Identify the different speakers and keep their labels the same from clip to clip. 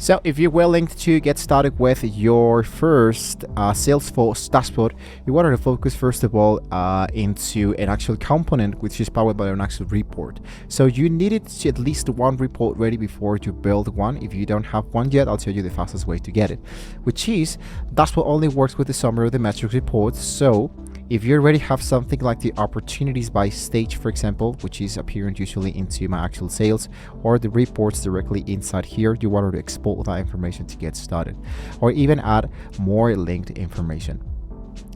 Speaker 1: So if you're willing to get started with your first Salesforce dashboard, you want to focus first of all into an actual component which is powered by an actual report. So you needed at least one report ready before you build one. If you don't have one yet, I'll tell you the fastest way to get it, which is dashboard only works with the summary of the metrics reports. So if you already have something like the opportunities by stage, for example, which is appearing usually into my actual sales, or the reports directly inside here, you want to export that information to get started, or even add more linked information,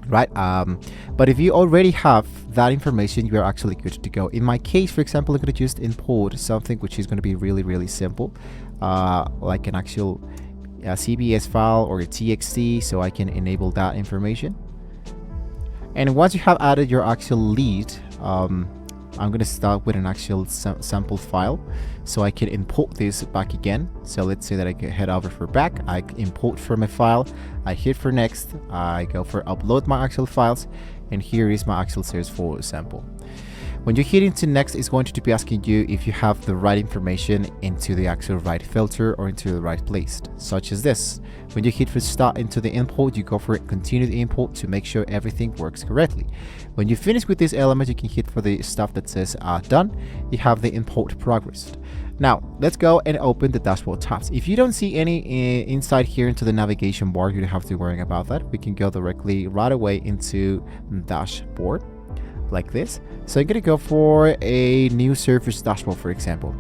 Speaker 1: right? But if you already have that information, you're actually good to go. In my case, for example, I'm going to just import something which is going to be really simple, like an actual CBS file or a TXT, so I can enable that information. And once you have added your actual lead, I'm going to start with an actual sample file, so I can import this back again. So let's say that I can head over for back, I import from a file, I hit for next, I go for upload my actual files, and here is my actual Salesforce sample. When you hit into next, it's going to be asking you if you have the right information into the actual right filter or into the right place, such as this. When you hit for start into the import, you go for continue the import to make sure everything works correctly. When you finish with this element, you can hit for the stuff that says done. You have the import progressed. Now let's go and open the dashboard tabs. If you don't see any inside here into the navigation bar, you don't have to worry about that. We can go directly right away into dashboard like this. So I'm going to go for a new service dashboard, for example,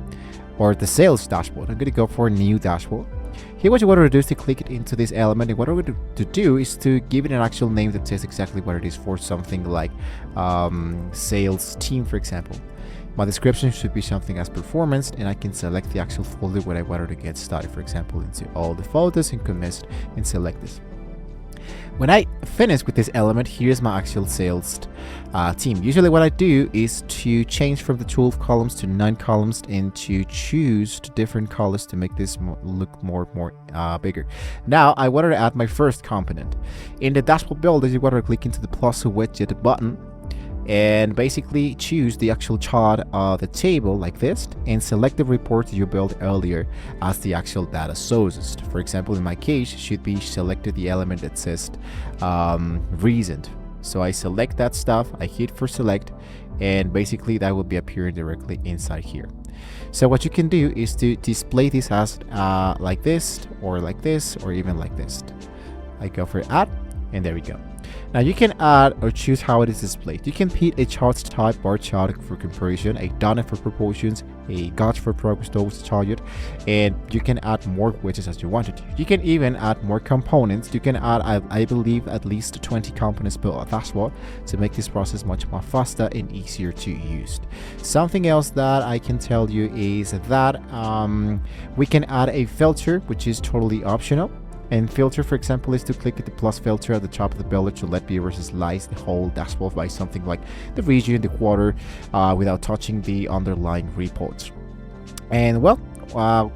Speaker 1: or the sales dashboard. I'm going to go for a new dashboard. Here what you want to do is to click it into this element, and what we're going to do is to give it an actual name that says exactly what it is, for something like sales team, for example. My description should be something as performance, and I can select the actual folder where I wanted to get started, for example, into all the folders and commit and select this. When I finish with this element, here's my actual sales team. Usually what I do is to change from the 12 columns to 9 columns and to choose different colors to make this look more bigger. Now I wanted to add my first component. In the dashboard builder, you want to click into the plus widget button and basically choose the actual chart of the table like this, and select the report you built earlier as the actual data sources. For example, in my case, should be selected the element that says recent. So I select that stuff, I hit for select, and basically that will be appearing directly inside here. So what you can do is to display this as like this, or even like this. I go for add, and there we go. Now you can add or choose how it is displayed. You can pick a chart type, bar chart for comparison, a donut for proportions, a gauge for progress towards the target, and you can add more widgets as you wanted to. You can even add more components. You can add, I believe, at least 20 components per dashboard to make this process much more faster and easier to use. Something else that I can tell you is that we can add a filter, which is totally optional. And filter, for example, is to click at the plus filter at the top of the builder to let viewers slice the whole dashboard by something like the region, the quarter, without touching the underlying reports. And well,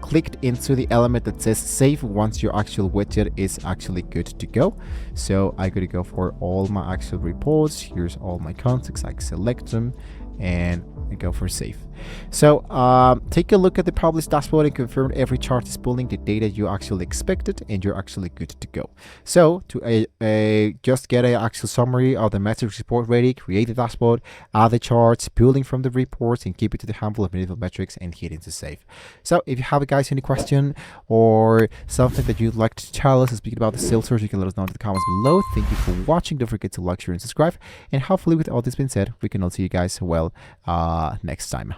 Speaker 1: clicked into the element that says save once your actual widget is actually good to go. So I'm going to go for all my actual reports. Here's all my contacts. I select them and I go for save. So take a look at the published dashboard and confirm every chart is pulling the data you actually expected, and you're actually good to go. So to just get an actual summary of the metrics report ready, create the dashboard, add the charts, pulling from the reports, and keep it to the handful of individual metrics and hit into save. So if you have, guys, any question or something that you'd like to tell us and speak about the Salesforce, you can let us know in the comments below. Thank you for watching. Don't forget to like, share, and subscribe. And hopefully with all this being said, we can all see you guys well next time.